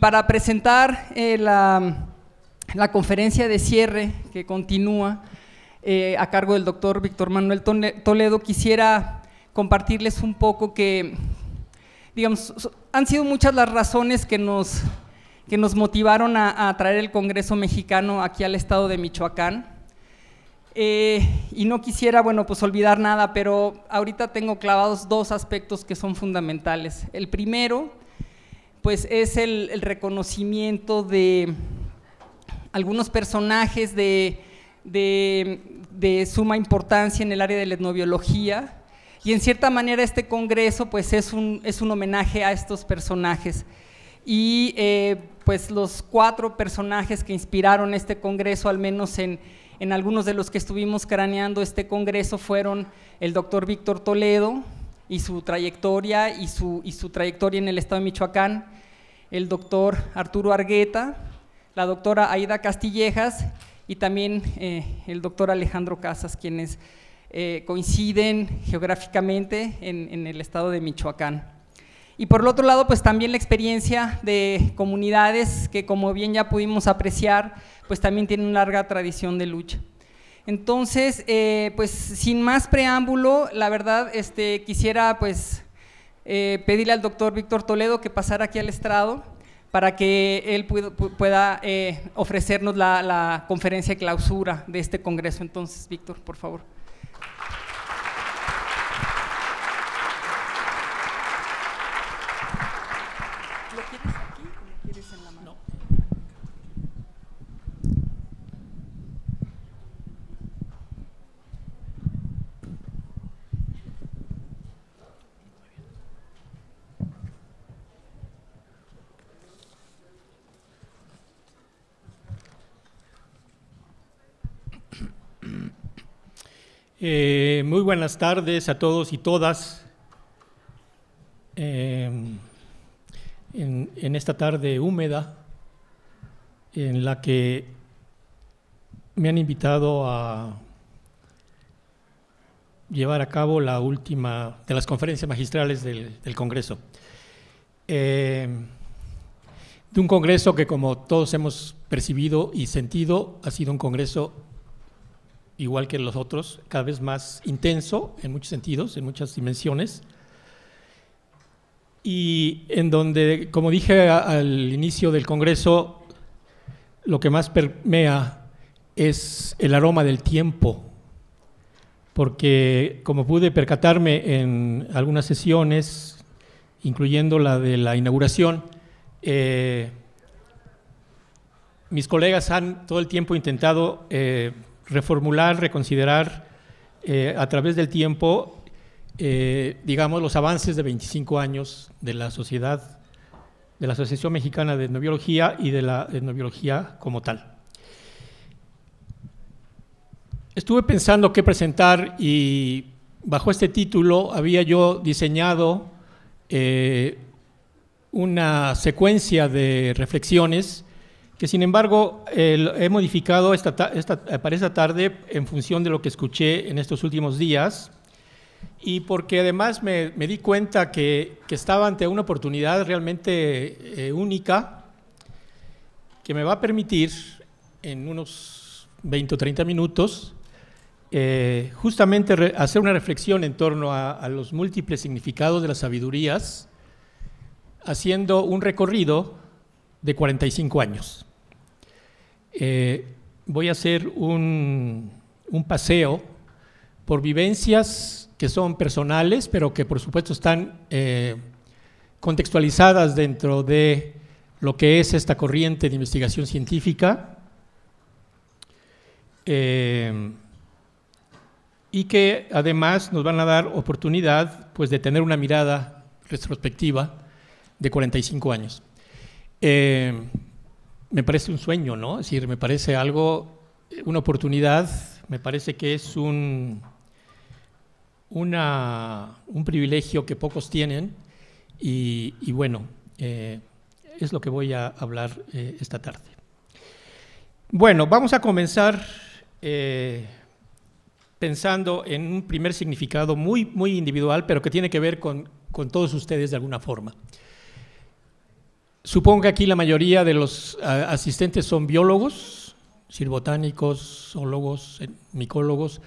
para presentar la conferencia de cierre que continúa a cargo del doctor Víctor Manuel Toledo, quisiera compartirles un poco que, digamos, han sido muchas las razones que nos motivaron a traer el Congreso Mexicano aquí al estado de Michoacán. Y no quisiera, bueno, pues olvidar nada, pero ahorita tengo clavados dos aspectos que son fundamentales. El primero, pues es el reconocimiento de algunos personajes de suma importancia en el área de la etnobiología, y en cierta manera este congreso pues es un homenaje a estos personajes. Y pues los 4 personajes que inspiraron este congreso, al menos en algunos de los que estuvimos craneando este congreso, fueron el doctor Víctor Toledo y su trayectoria en el estado de Michoacán, el doctor Arturo Argueta, la doctora Aida Castillejas y también el doctor Alejandro Casas, quienes coinciden geográficamente en el estado de Michoacán. Y por el otro lado, pues también la experiencia de comunidades que, como bien ya pudimos apreciar, pues también tienen una larga tradición de lucha. Entonces, pues sin más preámbulo, la verdad quisiera pues pedirle al doctor Víctor Toledo que pasara aquí al estrado para que él pueda ofrecernos la conferencia de clausura de este congreso. Entonces, Víctor, por favor. ¿Lo quieres aquí o lo quieres en la mano? No. Muy buenas tardes a todos y todas. En esta tarde húmeda en la que me han invitado a llevar a cabo la última de las conferencias magistrales del Congreso. De un Congreso que, como todos hemos percibido y sentido, ha sido un Congreso igual que los otros, cada vez más intenso en muchos sentidos, en muchas dimensiones, y en donde, como dije al inicio del Congreso, lo que más permea es el aroma del tiempo, porque como pude percatarme en algunas sesiones, incluyendo la de la inauguración, mis colegas han todo el tiempo intentado reformular, reconsiderar a través del tiempo, digamos, los avances de 25 años de la sociedad, de la Asociación Mexicana de Etnobiología y de la etnobiología como tal. Estuve pensando qué presentar y bajo este título había yo diseñado una secuencia de reflexiones que, sin embargo, he modificado para esta tarde en función de lo que escuché en estos últimos días, y porque además me di cuenta que estaba ante una oportunidad realmente única, que me va a permitir en unos 20 o 30 minutos justamente hacer una reflexión en torno a los múltiples significados de las sabidurías, haciendo un recorrido de 45 años. Voy a hacer un paseo por vivencias que son personales, pero que por supuesto están contextualizadas dentro de lo que es esta corriente de investigación científica, y que además nos van a dar oportunidad pues de tener una mirada retrospectiva de 45 años. Me parece un sueño, ¿no? Es decir, me parece algo, una oportunidad, me parece que es un privilegio que pocos tienen, y bueno, es lo que voy a hablar esta tarde. Bueno, vamos a comenzar pensando en un primer significado muy individual, pero que tiene que ver con todos ustedes de alguna forma. Supongo que aquí la mayoría de los asistentes son biólogos, es decir, botánicos, zoólogos, micólogos,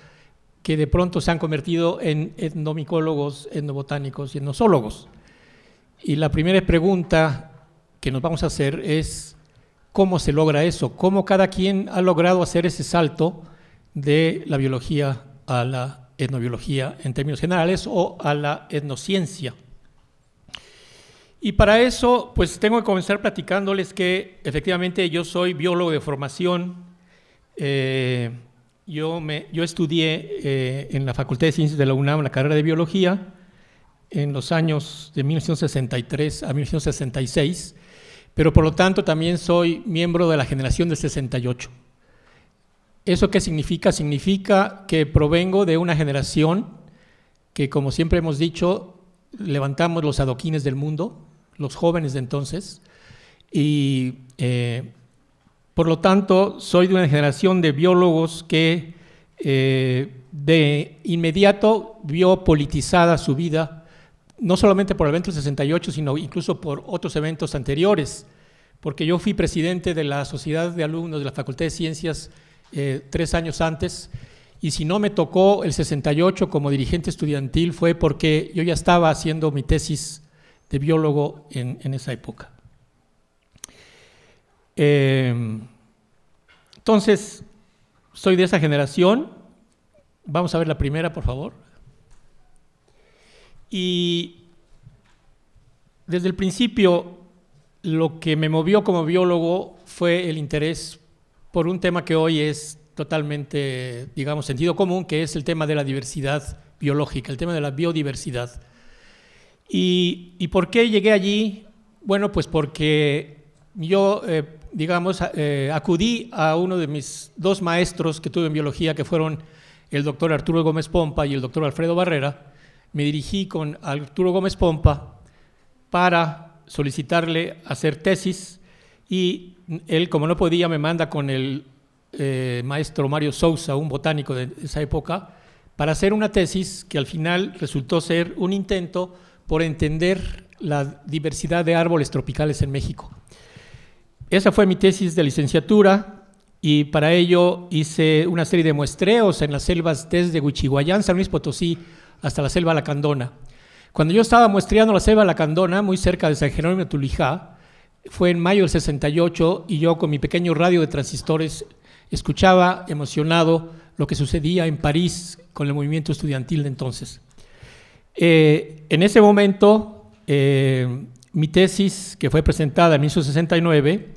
que de pronto se han convertido en etnomicólogos, etnobotánicos y etnozoólogos. Y la primera pregunta que nos vamos a hacer es ¿cómo se logra eso? ¿Cómo cada quien ha logrado hacer ese salto de la biología a la etnobiología en términos generales o a la etnociencia? Y para eso, pues tengo que comenzar platicándoles que efectivamente yo soy biólogo de formación. Yo estudié en la Facultad de Ciencias de la UNAM la carrera de biología en los años de 1963 a 1966, pero por lo tanto también soy miembro de la generación del 68. ¿Eso qué significa? Significa que provengo de una generación que, como siempre hemos dicho, levantamos los adoquines del mundo, los jóvenes de entonces, y por lo tanto soy de una generación de biólogos que de inmediato vio politizada su vida, no solamente por el evento del 68, sino incluso por otros eventos anteriores, porque yo fui presidente de la Sociedad de Alumnos de la Facultad de Ciencias 3 años antes, y si no me tocó el 68 como dirigente estudiantil fue porque yo ya estaba haciendo mi tesis de biólogo en esa época. Entonces, soy de esa generación. Vamos a ver la primera, por favor. Y desde el principio, lo que me movió como biólogo fue el interés por un tema que hoy es totalmente, digamos, sentido común, que es el tema de la diversidad biológica, el tema de la biodiversidad. ¿Y por qué llegué allí? Bueno, pues porque yo, acudí a uno de mis 2 maestros que tuve en biología, que fueron el doctor Arturo Gómez Pompa y el doctor Alfredo Barrera. Me dirigí con Arturo Gómez Pompa para solicitarle hacer tesis y él, como no podía, me manda con el maestro Mario Sousa, un botánico de esa época, para hacer una tesis que al final resultó ser un intento por entender la diversidad de árboles tropicales en México. Esa fue mi tesis de licenciatura y para ello hice una serie de muestreos en las selvas desde Huichihuayán, San Luis Potosí, hasta la selva Lacandona. Cuando yo estaba muestreando la selva Lacandona, muy cerca de San Jerónimo de Tulijá, fue en mayo del 68 y yo con mi pequeño radio de transistores escuchaba emocionado lo que sucedía en París con el movimiento estudiantil de entonces. En ese momento, mi tesis, que fue presentada en 1969,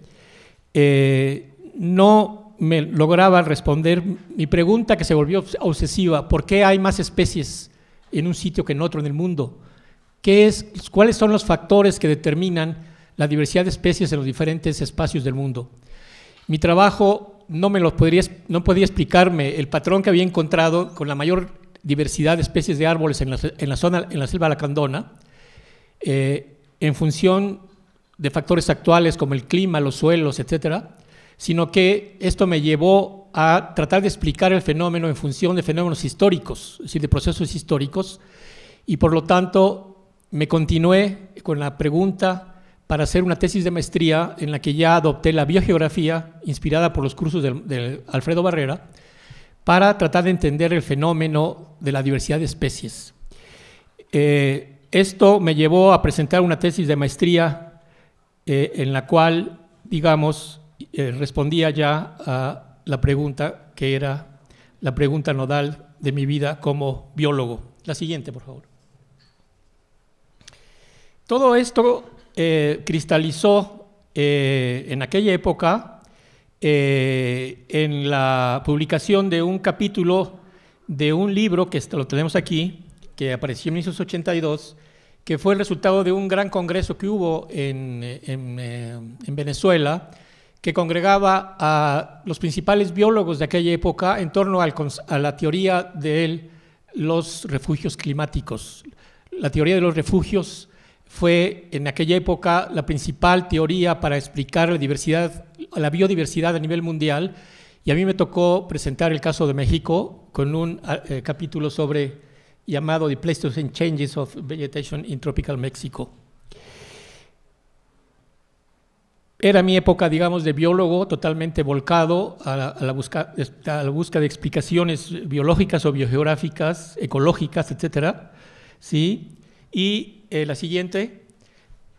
no me lograba responder mi pregunta, que se volvió obsesiva: ¿por qué hay más especies en un sitio que en otro en el mundo? ¿Cuáles son los factores que determinan la diversidad de especies en los diferentes espacios del mundo? Mi trabajo no podía explicarme el patrón que había encontrado con la mayor diversidad de especies de árboles en la selva lacandona, en función de factores actuales como el clima, los suelos, etcétera, sino que esto me llevó a tratar de explicar el fenómeno en función de fenómenos históricos, es decir, de procesos históricos, y por lo tanto me continué con la pregunta para hacer una tesis de maestría en la que ya adopté la biogeografía, inspirada por los cursos de Alfredo Barrera, para tratar de entender el fenómeno de la diversidad de especies. Esto me llevó a presentar una tesis de maestría en la cual, digamos, respondía ya a la pregunta que era la pregunta nodal de mi vida como biólogo. La siguiente, por favor. Todo esto cristalizó en aquella época en la publicación de un capítulo de un libro que lo tenemos aquí, que apareció en 1982, que fue el resultado de un gran congreso que hubo en Venezuela, que congregaba a los principales biólogos de aquella época en torno a la teoría de los refugios climáticos. La teoría de los refugios fue en aquella época la principal teoría para explicar la biodiversidad a nivel mundial, y a mí me tocó presentar el caso de México con un capítulo llamado The Pleistocene Changes of Vegetation in Tropical Mexico. era mi época, digamos, de biólogo totalmente volcado a la búsqueda de explicaciones biológicas o biogeográficas, ecológicas, etcétera, ¿sí? Y la siguiente,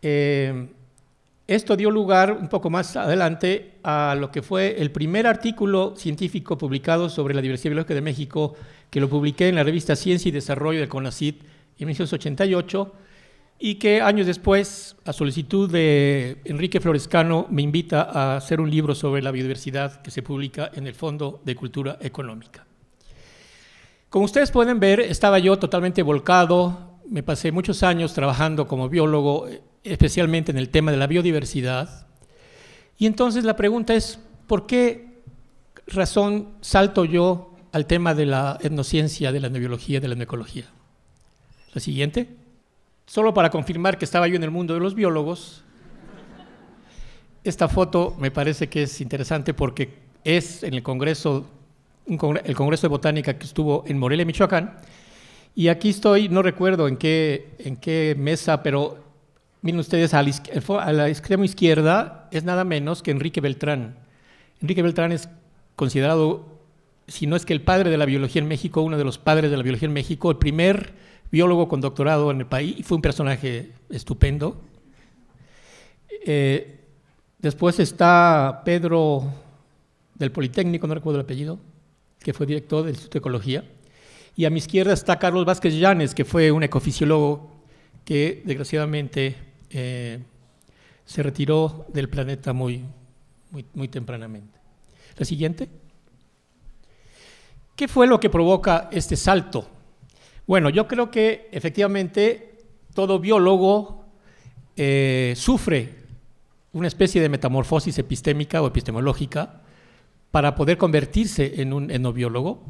esto dio lugar un poco más adelante a lo que fue el primer artículo científico publicado sobre la diversidad biológica de México, que lo publiqué en la revista Ciencia y Desarrollo de CONACYT en 1988, y que años después, a solicitud de Enrique Florescano, me invita a hacer un libro sobre la biodiversidad que se publica en el Fondo de Cultura Económica. Como ustedes pueden ver, estaba yo totalmente volcado, me pasé muchos años trabajando como biólogo, especialmente en el tema de la biodiversidad, y entonces la pregunta es, ¿por qué razón salto yo al tema de la etnociencia, de la etnobiología, de la etnoecología? La siguiente. Solo para confirmar que estaba yo en el mundo de los biólogos, esta foto me parece que es interesante porque es en el Congreso, el Congreso de Botánica que estuvo en Morelia, Michoacán, y aquí estoy, no recuerdo en qué mesa, pero miren ustedes, a la extrema izquierda es nada menos que Enrique Beltrán. Enrique Beltrán es considerado, si no es que el padre de la biología en México, uno de los padres de la biología en México, el primer biólogo con doctorado en el país, y fue un personaje estupendo. Después está Pedro del Politécnico, no recuerdo el apellido, que fue director del Instituto de Ecología, y a mi izquierda está Carlos Vázquez Llanes, que fue un ecofisiólogo que desgraciadamente se retiró del planeta muy tempranamente. La siguiente. ¿Qué fue lo que provoca este salto? Bueno, yo creo que efectivamente todo biólogo sufre una especie de metamorfosis epistémica o epistemológica para poder convertirse en un etnobiólogo,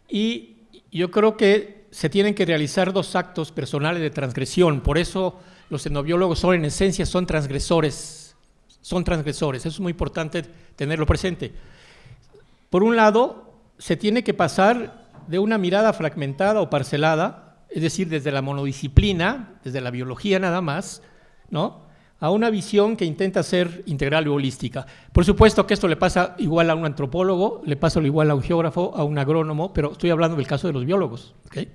y yo creo que se tienen que realizar dos actos personales de transgresión. Por eso los etnobiólogos en esencia son transgresores, eso es muy importante tenerlo presente. Por un lado, se tiene que pasar de una mirada fragmentada o parcelada, es decir, desde la monodisciplina, desde la biología nada más, ¿no?, a una visión que intenta ser integral y holística. Por supuesto que esto le pasa igual a un antropólogo, le pasa igual a un geógrafo, a un agrónomo, pero estoy hablando del caso de los biólogos, ¿okay?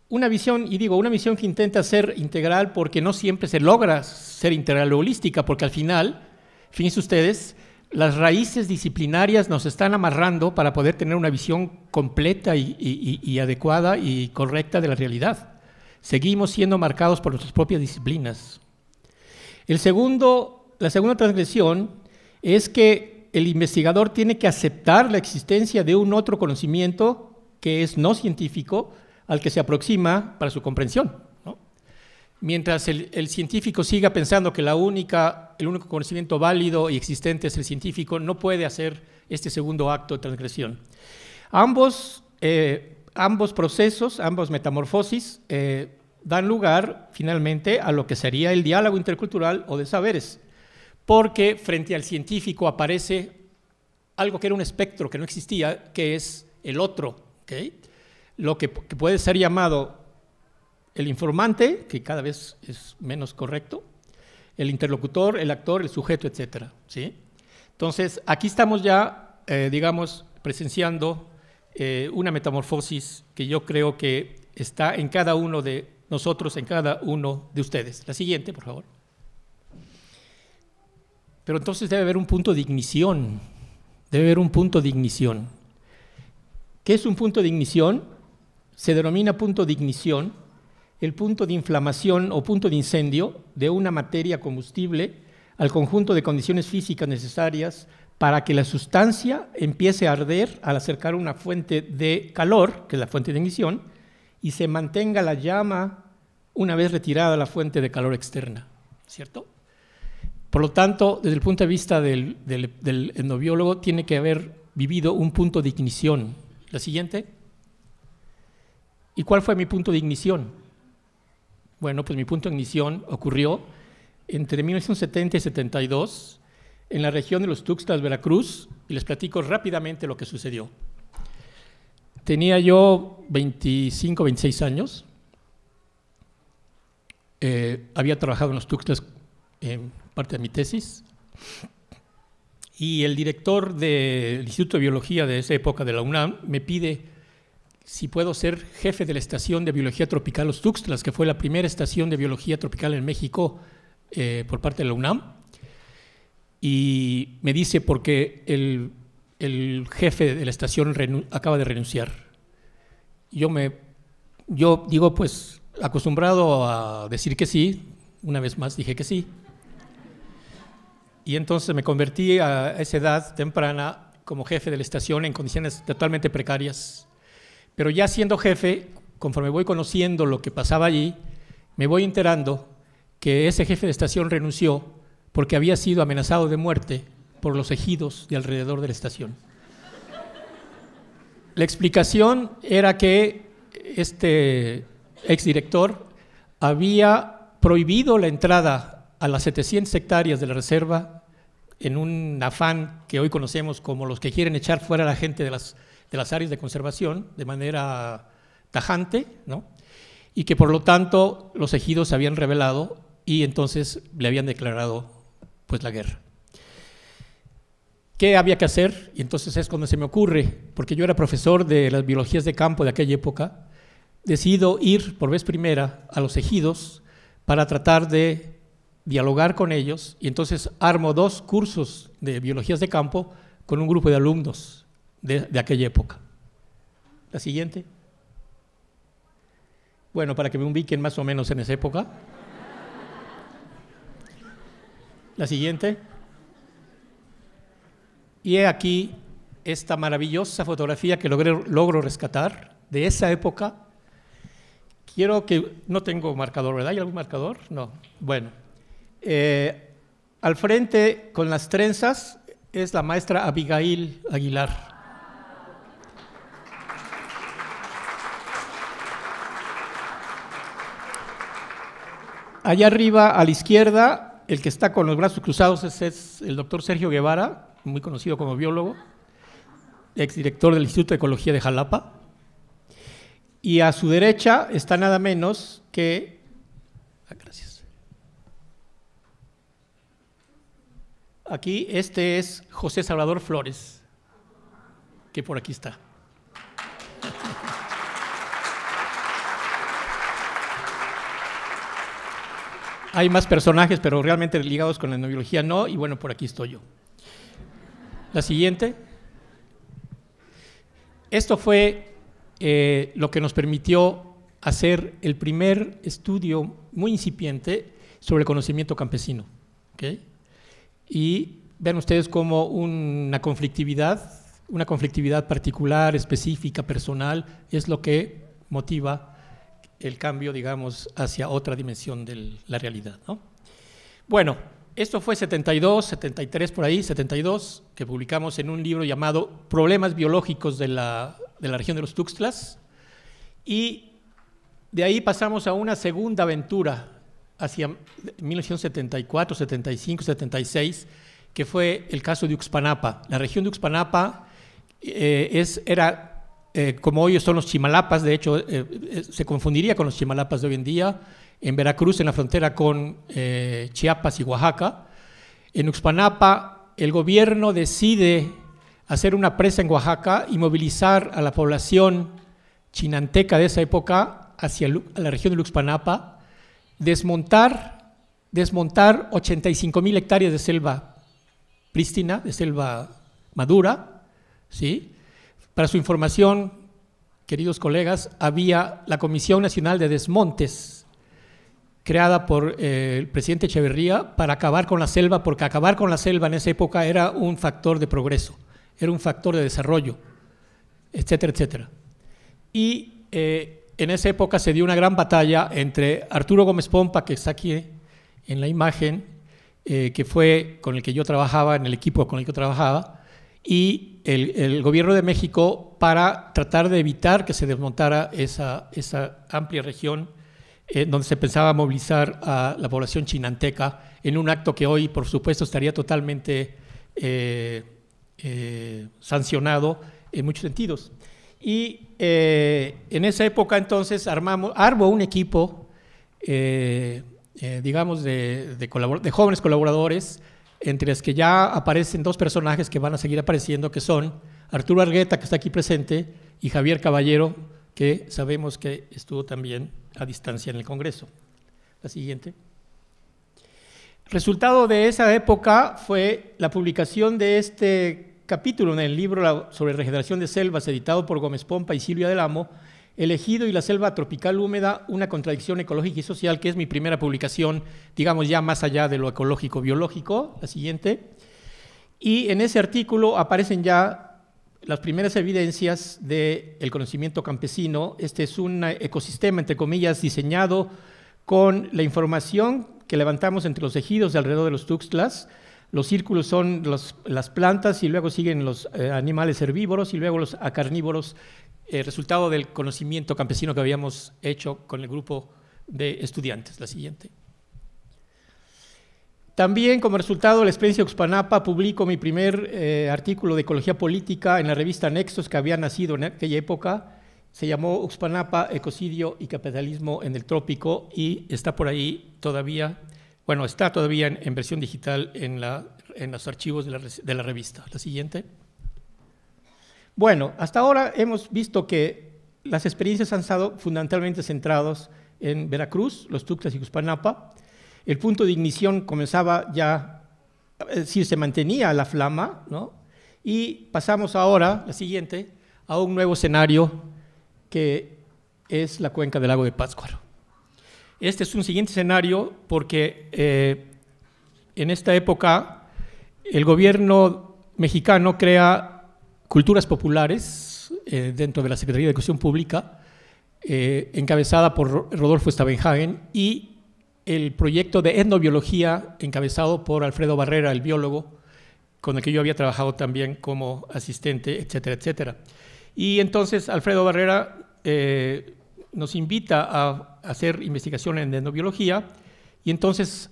Una visión que intenta ser integral, porque no siempre se logra ser integral o holística, porque al final, fíjense ustedes, las raíces disciplinarias nos están amarrando para poder tener una visión completa y adecuada y correcta de la realidad. Seguimos siendo marcados por nuestras propias disciplinas. La segunda transgresión es que el investigador tiene que aceptar la existencia de un otro conocimiento que es no científico al que se aproxima para su comprensión, ¿no? Mientras el científico siga pensando que el único conocimiento válido y existente es el científico, no puede hacer este segundo acto de transgresión. Ambos procesos, ambos metamorfosis, dan lugar finalmente a lo que sería el diálogo intercultural o de saberes, porque frente al científico aparece algo que era un espectro que no existía, que es el otro, ¿okay? Lo que puede ser llamado el informante, que cada vez es menos correcto, el interlocutor, el actor, el sujeto, etcétera, ¿sí? Entonces, aquí estamos ya, digamos, presenciando una metamorfosis que yo creo que está en cada uno de nosotros, en cada uno de ustedes. La siguiente, por favor. Pero entonces debe haber un punto de ignición, ¿Qué es un punto de ignición? Se denomina punto de ignición el punto de inflamación o punto de incendio de una materia combustible al conjunto de condiciones físicas necesarias para que la sustancia empiece a arder al acercar una fuente de calor, que es la fuente de ignición, y se mantenga la llama una vez retirada la fuente de calor externa, ¿cierto? Por lo tanto, desde el punto de vista del etnobiólogo, tiene que haber vivido un punto de ignición. La siguiente. ¿Y cuál fue mi punto de ignición? Bueno, pues mi punto de ignición ocurrió entre 1970 y 72 en la región de los Tuxtlas, Veracruz, y les platico rápidamente lo que sucedió. Tenía yo 25, 26 años, había trabajado en los Tuxtlas en parte de mi tesis. Y el director del Instituto de Biología de esa época de la UNAM me pide si puedo ser jefe de la estación de biología tropical Los Tuxtlas, que fue la primera estación de biología tropical en México por parte de la UNAM. Y me dice porque el jefe de la estación acaba de renunciar. Yo digo, pues, acostumbrado a decir que sí, una vez más dije que sí. Y entonces me convertí a esa edad temprana como jefe de la estación en condiciones totalmente precarias. Pero ya siendo jefe, conforme voy conociendo lo que pasaba allí, me voy enterando que ese jefe de estación renunció porque había sido amenazado de muerte por los ejidos de alrededor de la estación. La explicación era que este exdirector había prohibido la entrada a las 700 hectáreas de la reserva en un afán que hoy conocemos como los que quieren echar fuera a la gente de las áreas de conservación de manera tajante, ¿no? Y que por lo tanto los ejidos se habían rebelado y entonces le habían declarado pues la guerra. ¿Qué había que hacer? Y entonces es cuando se me ocurre, porque yo era profesor de las biologías de campo de aquella época, decido ir por vez primera a los ejidos para tratar de dialogar con ellos, y entonces armo 2 cursos de biologías de campo con un grupo de alumnos de aquella época. La siguiente. Bueno, para que me ubiquen más o menos en esa época. La siguiente. Y he aquí esta maravillosa fotografía que logro rescatar de esa época. Quiero que… No tengo marcador, ¿verdad? ¿Hay algún marcador? No. Bueno. Al frente, con las trenzas, es la maestra Abigail Aguilar. Allá arriba, a la izquierda, el que está con los brazos cruzados es el doctor Sergio Guevara, muy conocido como biólogo, exdirector del Instituto de Ecología de Jalapa. Y a su derecha está nada menos que… gracias. Aquí este es José Salvador Flores, que por aquí está. Hay más personajes, pero realmente ligados con la etnobiología no, y bueno, por aquí estoy yo. La siguiente. Esto fue lo que nos permitió hacer el primer estudio muy incipiente sobre el conocimiento campesino. ¿Okay? Y vean ustedes como una conflictividad particular, específica, personal, es lo que motiva el cambio, digamos, hacia otra dimensión de la realidad, ¿no? Bueno, esto fue 72, 73 por ahí, 72, que publicamos en un libro llamado Problemas biológicos de la región de los Tuxtlas, y de ahí pasamos a una segunda aventura hacia 1974, 75, 76, que fue el caso de Uxpanapa. La región de Uxpanapa era como hoy son los Chimalapas, de hecho se confundiría con los Chimalapas de hoy en día, en Veracruz, en la frontera con Chiapas y Oaxaca. En Uxpanapa el gobierno decide hacer una presa en Oaxaca y movilizar a la población chinanteca de esa época hacia la región de Uxpanapa, desmontar 85,000 hectáreas de selva prístina, de selva madura, ¿sí? Para su información, queridos colegas, había la Comisión Nacional de Desmontes, creada por el presidente Echeverría para acabar con la selva, porque acabar con la selva en esa época era un factor de progreso, era un factor de desarrollo, etcétera, etcétera. Y en esa época se dio una gran batalla entre Arturo Gómez Pompa, que está aquí en la imagen, que fue con el que yo trabajaba, en el equipo con el que yo trabajaba, y el gobierno de México para tratar de evitar que se desmontara esa amplia región donde se pensaba movilizar a la población chinanteca en un acto que hoy, por supuesto, estaría totalmente sancionado en muchos sentidos. Y en esa época, entonces, armo un equipo digamos, de jóvenes colaboradores, entre los que ya aparecen dos personajes que van a seguir apareciendo, que son Arturo Argueta, que está aquí presente, y Javier Caballero, que sabemos que estuvo también a distancia en el Congreso. La siguiente. Resultado de esa época fue la publicación de este capítulo en el libro sobre regeneración de selvas, editado por Gómez Pompa y Silvia del Amo, El ejido y la selva tropical húmeda, una contradicción ecológica y social, que es mi primera publicación, digamos, ya más allá de lo ecológico-biológico. La siguiente. Y en ese artículo aparecen ya las primeras evidencias del conocimiento campesino. Este es un ecosistema, entre comillas, diseñado con la información que levantamos entre los ejidos de alrededor de los Tuxtlas. Los círculos son las plantas, y luego siguen los animales herbívoros, y luego los acarnívoros, resultado del conocimiento campesino que habíamos hecho con el grupo de estudiantes. La siguiente. También, como resultado de la experiencia de Uxpanapa, publico mi primer artículo de ecología política en la revista Nexos, que había nacido en aquella época. Se llamó Uxpanapa, ecocidio y capitalismo en el trópico, y está por ahí todavía, bueno, está todavía en versión digital en los archivos de la revista. La siguiente. Bueno, hasta ahora hemos visto que las experiencias han estado fundamentalmente centradas en Veracruz, los Tuxtlas y Uxpanapa. El punto de ignición comenzaba ya, es decir, se mantenía la flama, ¿no? Y pasamos ahora, la siguiente, a un nuevo escenario que es la cuenca del lago de Pátzcuaro. Este es un siguiente escenario porque en esta época el gobierno mexicano crea culturas populares dentro de la Secretaría de Educación Pública, encabezada por Rodolfo Stavenhagen, y el proyecto de etnobiología encabezado por Alfredo Barrera, el biólogo, con el que yo había trabajado también como asistente, etcétera, etcétera. Y entonces Alfredo Barrera nos invita a hacer investigación en etnobiología, y entonces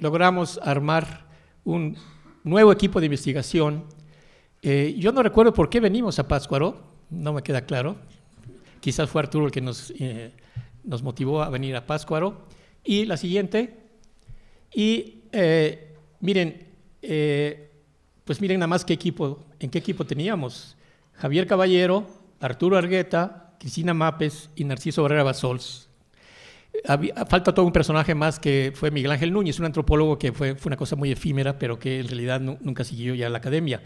logramos armar un nuevo equipo de investigación. Yo no recuerdo por qué venimos a Pátzcuaro, no me queda claro. Quizás fue Arturo el que nos motivó a venir a Pátzcuaro. Y la siguiente. Y miren, pues miren nada más en qué equipo teníamos. Javier Caballero, Arturo Argueta, Cristina Mapes y Narciso Barrera Basols. Falta todo un personaje más, que fue Miguel Ángel Núñez, un antropólogo que fue una cosa muy efímera, pero que en realidad nunca siguió ya la academia.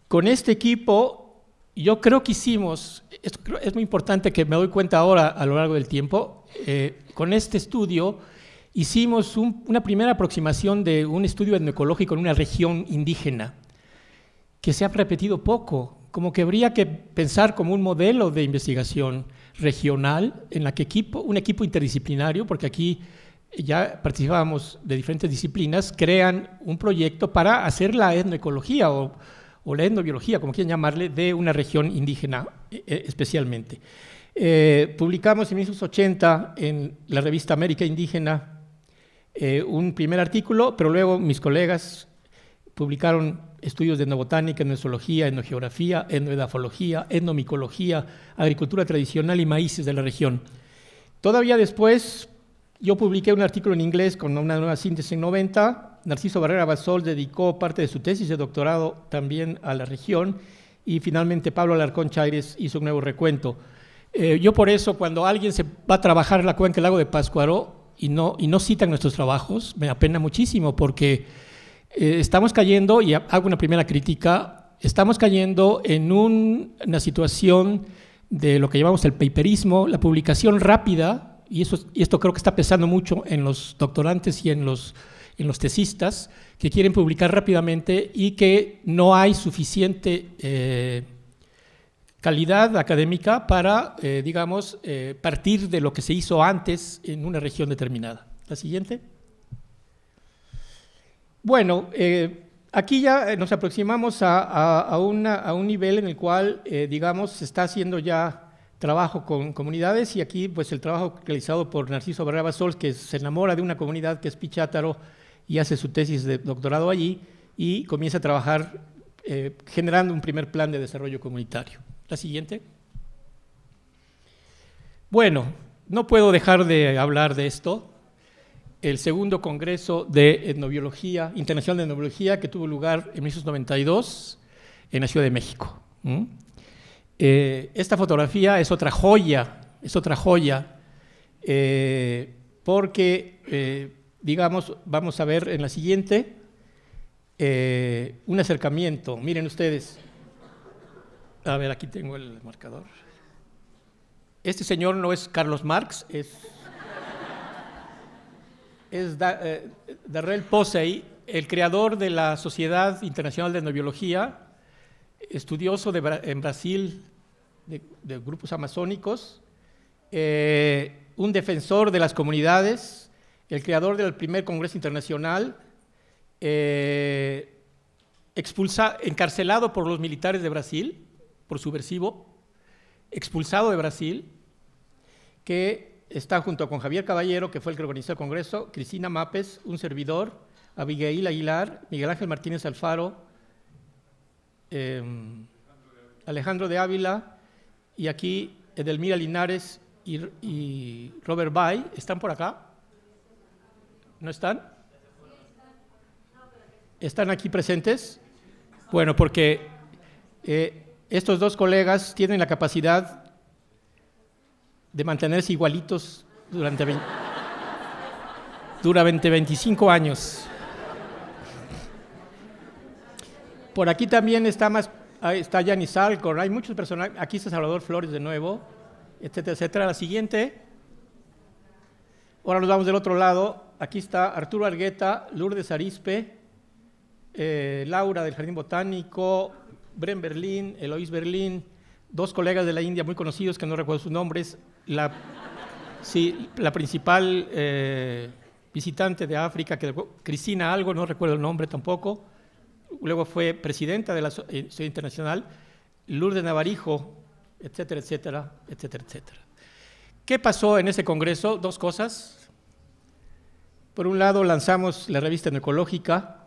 Con este equipo, yo creo que hicimos, esto es muy importante, que me doy cuenta ahora a lo largo del tiempo, con este estudio hicimos una primera aproximación de un estudio etnoecológico en una región indígena, que se ha repetido poco, como que habría que pensar como un modelo de investigación regional en la que un equipo interdisciplinario, porque aquí ya participábamos de diferentes disciplinas, crean un proyecto para hacer la etnoecología o la etnobiología, como quieran llamarle, de una región indígena especialmente. Publicamos en 1980 en la revista América Indígena un primer artículo, pero luego mis colegas publicaron estudios de etnobotánica, etnozoología, etnogeografía, etnoedafología, etnomicología, agricultura tradicional y maíces de la región. Todavía después yo publiqué un artículo en inglés con una nueva síntesis en 90, Narciso Barrera Basols dedicó parte de su tesis de doctorado también a la región, y finalmente Pablo Alarcón Chaires hizo un nuevo recuento. Yo por eso, cuando alguien se va a trabajar en la cuenca del lago de Pátzcuaro y no citan nuestros trabajos, me apena muchísimo, porque estamos cayendo, y hago una primera crítica, estamos cayendo en una situación de lo que llamamos el paperismo, la publicación rápida, y esto creo que está pesando mucho en los doctorantes y en los tesistas, que quieren publicar rápidamente y que no hay suficiente calidad académica para, digamos, partir de lo que se hizo antes en una región determinada. La siguiente. Bueno, aquí ya nos aproximamos a un nivel en el cual, digamos, se está haciendo ya trabajo con comunidades, y aquí pues el trabajo realizado por Narciso Barrera Basols, que se enamora de una comunidad que es Pichátaro y hace su tesis de doctorado allí y comienza a trabajar generando un primer plan de desarrollo comunitario. La siguiente. Bueno, no puedo dejar de hablar de esto. El segundo Congreso de Etnobiología, Internacional de Etnobiología, que tuvo lugar en 1992 en la Ciudad de México. Esta fotografía es otra joya, porque, digamos, vamos a ver en la siguiente un acercamiento. Miren ustedes, a ver, aquí tengo el marcador. Este señor no es Carlos Marx, es Darrell Posey, el creador de la Sociedad Internacional de Etnobiología, estudioso en Brasil de grupos amazónicos, un defensor de las comunidades, el creador del primer Congreso Internacional, encarcelado por los militares de Brasil, por subversivo, expulsado de Brasil, que está junto con Javier Caballero, que fue el que organizó el Congreso, Cristina Mapes, un servidor, Abigail Aguilar, Miguel Ángel Martínez Alfaro, Alejandro de Ávila, y aquí Edelmira Linares y Robert Bay. ¿Están por acá? ¿No están? ¿Están aquí presentes? Bueno, porque estos dos colegas tienen la capacidad de mantenerse igualitos durante 25 años. Por aquí también está Yanis Alcor, hay muchos personajes, aquí está Salvador Flores de nuevo, etcétera, etcétera. La siguiente, ahora nos vamos del otro lado, aquí está Arturo Argueta, Lourdes Arispe, Laura del Jardín Botánico, Bren Berlín, Eloís Berlín, dos colegas de la India muy conocidos que no recuerdo sus nombres, la principal visitante de África, Cristina algo, no recuerdo el nombre tampoco, luego fue presidenta de la Sociedad Internacional, Lourdes Navarijo, etcétera, etcétera, etcétera, etcétera. ¿Qué pasó en ese congreso? Dos cosas. Por un lado, lanzamos la revista Etnoecológica,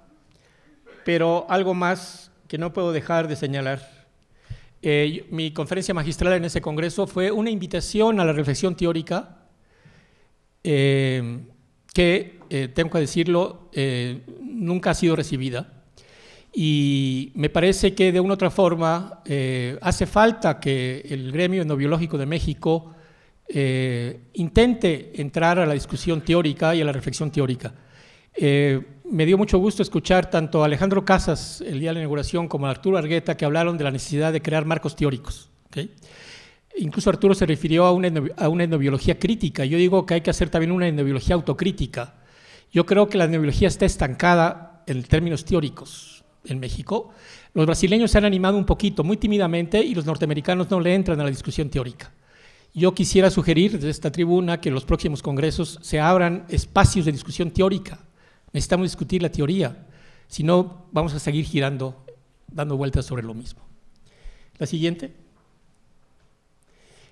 pero algo más que no puedo dejar de señalar. Mi conferencia magistral en ese congreso fue una invitación a la reflexión teórica que, tengo que decirlo, nunca ha sido recibida. Y me parece que de una u otra forma hace falta que el gremio etnobiológico de México intente entrar a la discusión teórica y a la reflexión teórica. Me dio mucho gusto escuchar tanto a Alejandro Casas el día de la inauguración como a Arturo Argueta, que hablaron de la necesidad de crear marcos teóricos. ¿Okay? Incluso Arturo se refirió a una etnobiología crítica. Yo digo que hay que hacer también una etnobiología autocrítica. Yo creo que la etnobiología está estancada en términos teóricos en México. Los brasileños se han animado un poquito, muy tímidamente, y los norteamericanos no le entran a la discusión teórica. Yo quisiera sugerir desde esta tribuna que en los próximos congresos se abran espacios de discusión teórica. Necesitamos discutir la teoría, si no vamos a seguir girando, dando vueltas sobre lo mismo. La siguiente.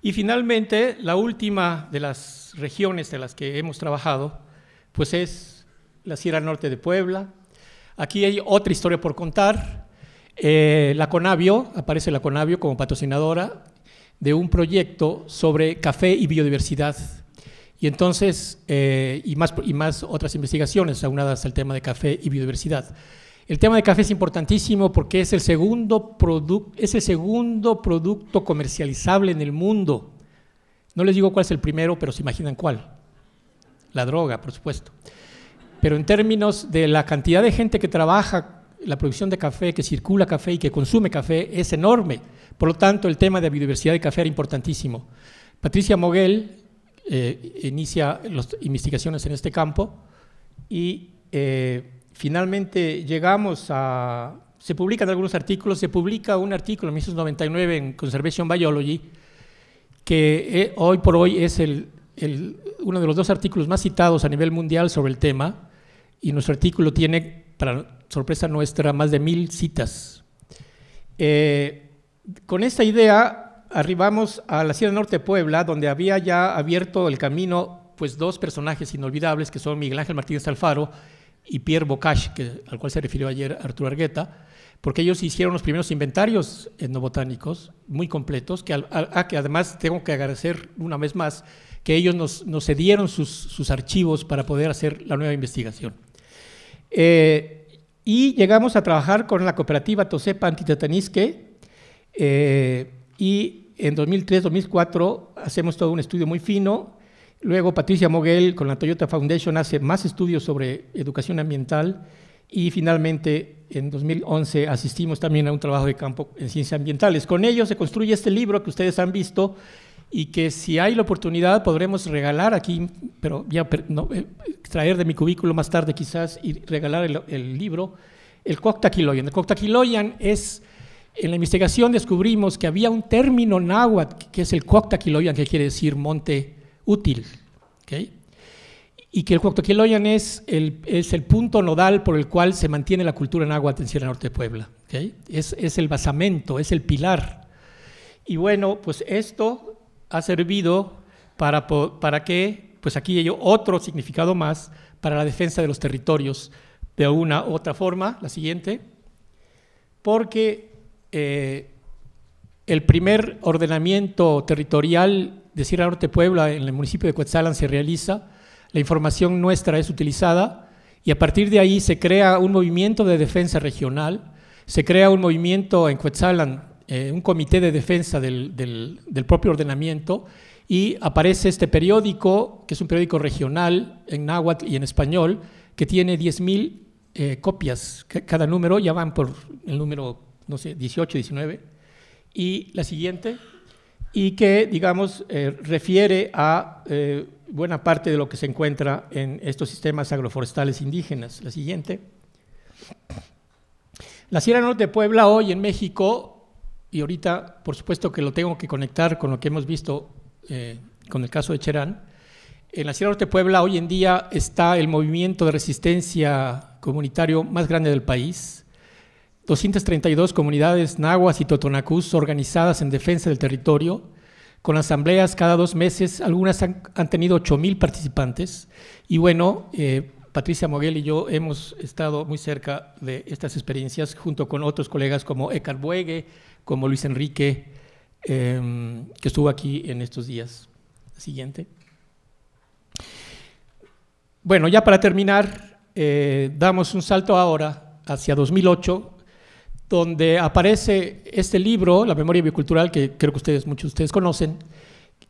Y finalmente, la última de las regiones de las que hemos trabajado, pues es la Sierra Norte de Puebla. Aquí hay otra historia por contar. La Conavio, aparece la Conavio como patrocinadora de un proyecto sobre café y biodiversidad. Y entonces, y más otras investigaciones aunadas al tema de café y biodiversidad. El tema de café es importantísimo porque es el segundo producto comercializable en el mundo. No les digo cuál es el primero, pero se imaginan cuál. La droga, por supuesto. Pero en términos de la cantidad de gente que trabaja la producción de café, que circula café y que consume café, es enorme. Por lo tanto, el tema de la biodiversidad de café era importantísimo. Patricia Moguel inicia las investigaciones en este campo y finalmente llegamos a… Se publican algunos artículos, se publica un artículo en 1999 en Conservation Biology que hoy por hoy es uno de los dos artículos más citados a nivel mundial sobre el tema, y nuestro artículo tiene, para sorpresa nuestra, más de 1000 citas. Con esta idea arribamos a la Sierra Norte de Puebla, donde había ya abierto el camino pues dos personajes inolvidables, que son Miguel Ángel Martínez Alfaro y Pierre Bocage, al cual se refirió ayer Arturo Argueta, porque ellos hicieron los primeros inventarios etnobotánicos muy completos, que además tengo que agradecer una vez más que ellos nos cedieron sus archivos para poder hacer la nueva investigación. Y llegamos a trabajar con la cooperativa Tosepa Antitatanisque, y en 2003-2004 hacemos todo un estudio muy fino. Luego Patricia Moguel con la Toyota Foundation hace más estudios sobre educación ambiental, y finalmente en 2011 asistimos también a un trabajo de campo en ciencias ambientales. Con ello se construye este libro que ustedes han visto y que, si hay la oportunidad, podremos regalar aquí, pero ya extraer de mi cubículo más tarde quizás y regalar el libro, el Coctaquiloyan. El Coctaquiloyan es, en la investigación descubrimos que había un término náhuatl que es el Coctaquiloyan, que quiere decir monte útil, ¿okay? Y que el Coctaquiloyan es el punto nodal por el cual se mantiene la cultura náhuatl en Sierra Norte de Puebla, ¿okay? Es el basamento, es el pilar. Y bueno, pues esto ha servido para que, pues aquí hay otro significado más para la defensa de los territorios de una u otra forma, la siguiente, porque el primer ordenamiento territorial de Sierra Norte de Puebla en el municipio de Cuetzalan se realiza, la información nuestra es utilizada y a partir de ahí se crea un movimiento de defensa regional, se crea un movimiento en Cuetzalan, un comité de defensa del propio ordenamiento, y aparece este periódico, que es un periódico regional en náhuatl y en español, que tiene 10,000 copias, cada número, ya van por el número, no sé, 18, 19, y la siguiente, y que, digamos, refiere a buena parte de lo que se encuentra en estos sistemas agroforestales indígenas. La siguiente. La Sierra Norte de Puebla hoy en México, y ahorita por supuesto que lo tengo que conectar con lo que hemos visto con el caso de Cherán, en la Sierra Norte de Puebla hoy en día está el movimiento de resistencia comunitario más grande del país, 232 comunidades nahuas y totonacús organizadas en defensa del territorio, con asambleas cada 2 meses, algunas han tenido 8,000 participantes, y bueno, Patricia Moguel y yo hemos estado muy cerca de estas experiencias junto con otros colegas como Eckhard Buege, como Luis Enrique, que estuvo aquí en estos días. Siguiente. Bueno, ya para terminar, damos un salto ahora hacia 2008, donde aparece este libro, La memoria biocultural, que creo que muchos de ustedes conocen,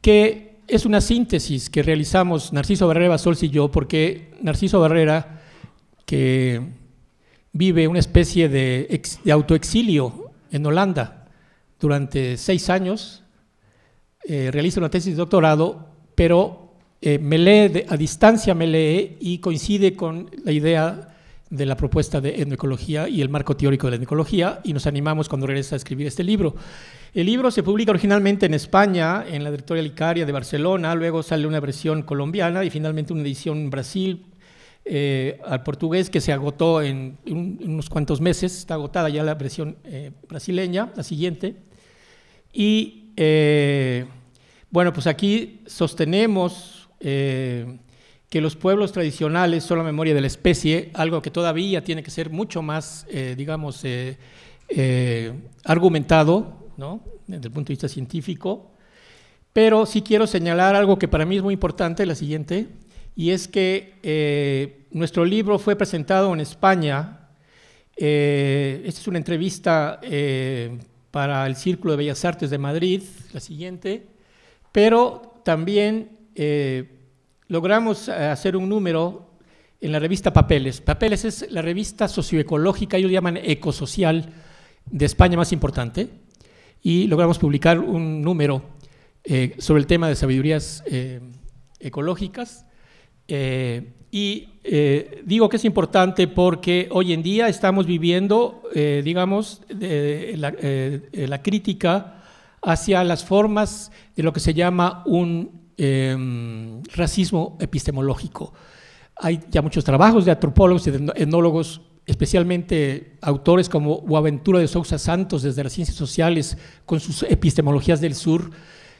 que es una síntesis que realizamos Narciso Barrera Basols y yo, porque Narciso Barrera, que vive una especie de autoexilio en Holanda durante 6 años, realiza una tesis de doctorado, pero me lee, a distancia me lee y coincide con la idea de la propuesta de etnoecología y el marco teórico de la etnoecología, y nos animamos cuando regresa a escribir este libro. El libro se publica originalmente en España, en la Editorial Icaria de Barcelona, luego sale una versión colombiana y finalmente una edición en Brasil, al portugués, que se agotó en unos cuantos meses. Está agotada ya la versión brasileña, la siguiente. Y bueno, pues aquí sostenemos que los pueblos tradicionales son la memoria de la especie, algo que todavía tiene que ser mucho más, digamos, argumentado, ¿no?, desde el punto de vista científico. Pero sí quiero señalar algo que para mí es muy importante, la siguiente, y es que nuestro libro fue presentado en España. Esta es una entrevista para el Círculo de Bellas Artes de Madrid, la siguiente, pero también logramos hacer un número en la revista Papeles. Papeles es la revista socioecológica, ellos llaman ecosocial, de España más importante, y logramos publicar un número sobre el tema de sabidurías ecológicas. Y digo que es importante porque hoy en día estamos viviendo, digamos, la crítica hacia las formas de lo que se llama un racismo epistemológico. Hay ya muchos trabajos de antropólogos y de etnólogos, especialmente autores como Boaventura de Sousa Santos desde las ciencias sociales con sus epistemologías del sur,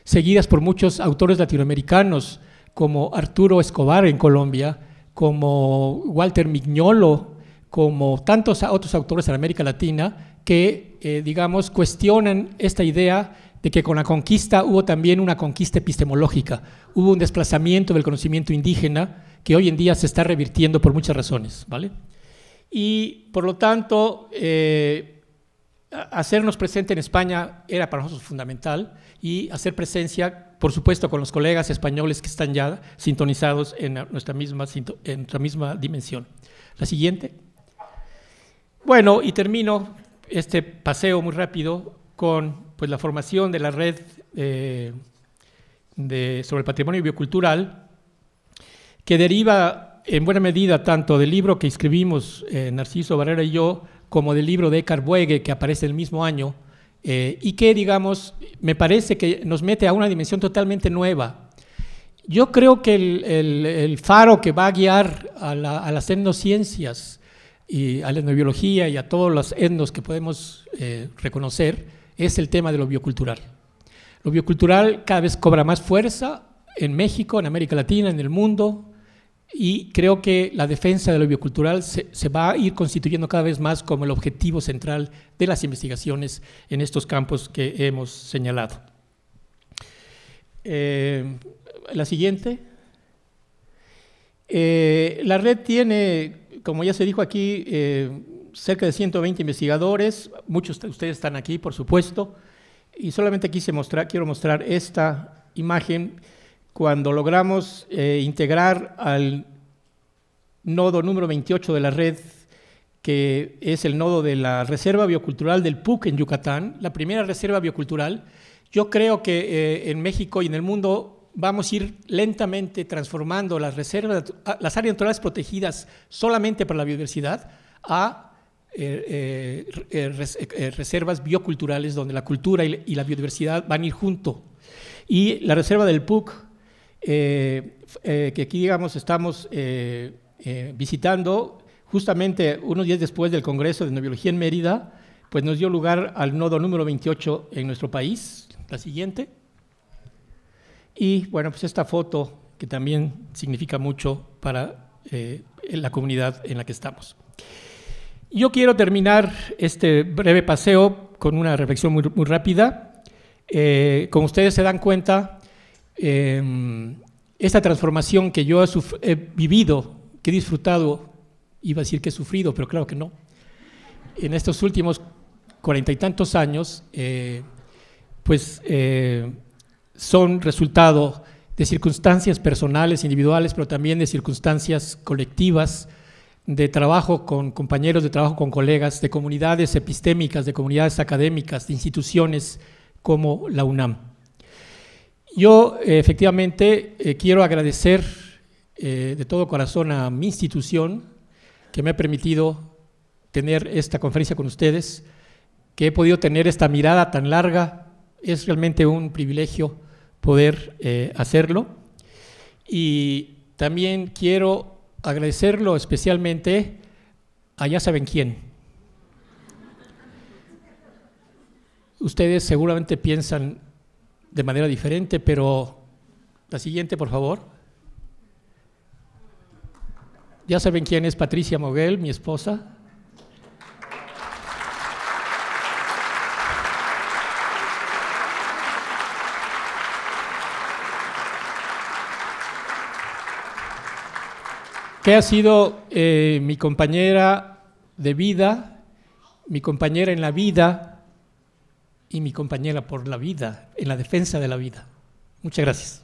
seguidas por muchos autores latinoamericanos como Arturo Escobar en Colombia, como Walter Mignolo, como tantos otros autores en América Latina que, digamos, cuestionan esta idea de que con la conquista hubo también una conquista epistemológica, hubo un desplazamiento del conocimiento indígena que hoy en día se está revirtiendo por muchas razones, ¿vale? Y por lo tanto, hacernos presente en España era para nosotros fundamental, y hacer presencia, por supuesto, con los colegas españoles que están ya sintonizados en nuestra misma dimensión. La siguiente. Bueno, y termino este paseo muy rápido con pues, la formación de la red sobre el patrimonio biocultural, que deriva en buena medida tanto del libro que escribimos Narciso Barrera y yo, como del libro de Eckhard Buege, que aparece el mismo año, y que, digamos, me parece que nos mete a una dimensión totalmente nueva. Yo creo que el faro que va a guiar a las etnociencias y a la etnobiología y a todos los etnos que podemos reconocer es el tema de lo biocultural. Lo biocultural cada vez cobra más fuerza en México, en América Latina, en el mundo, y creo que la defensa de lo biocultural se va a ir constituyendo cada vez más como el objetivo central de las investigaciones en estos campos que hemos señalado. La siguiente. La red tiene, como ya se dijo aquí, cerca de 120 investigadores, muchos de ustedes están aquí, por supuesto, y solamente quiero mostrar esta imagen cuando logramos integrar al nodo número 28 de la red, que es el nodo de la Reserva Biocultural del PUC en Yucatán, la primera reserva biocultural. Yo creo que en México y en el mundo vamos a ir lentamente transformando las reservas, las áreas naturales protegidas solamente para la biodiversidad, a reservas bioculturales donde la cultura y la biodiversidad van a ir juntos. Y la reserva del PUC, que aquí, digamos, estamos visitando, justamente unos días después del Congreso de Etnobiología en Mérida, pues nos dio lugar al nodo número 28 en nuestro país. La siguiente. Y bueno, pues esta foto que también significa mucho para la comunidad en la que estamos. Yo quiero terminar este breve paseo con una reflexión muy rápida. Como ustedes se dan cuenta, esta transformación que yo he vivido, que he disfrutado, iba a decir que he sufrido, pero claro que no, en estos últimos 40 y tantos años, son resultado de circunstancias personales, individuales, pero también de circunstancias colectivas, de trabajo con compañeros, de trabajo con colegas, de comunidades epistémicas, de comunidades académicas, de instituciones como la UNAM. Yo efectivamente quiero agradecer de todo corazón a mi institución que me ha permitido tener esta conferencia con ustedes, que he podido tener esta mirada tan larga. Es realmente un privilegio poder hacerlo, y también quiero agradecerlo especialmente a ya saben quién. Ustedes seguramente piensan de manera diferente, pero la siguiente, por favor. Ya saben quién es Patricia Moguel, mi esposa. Que ha sido mi compañera de vida, mi compañera en la vida y mi compañera por la vida, en la defensa de la vida. Muchas gracias.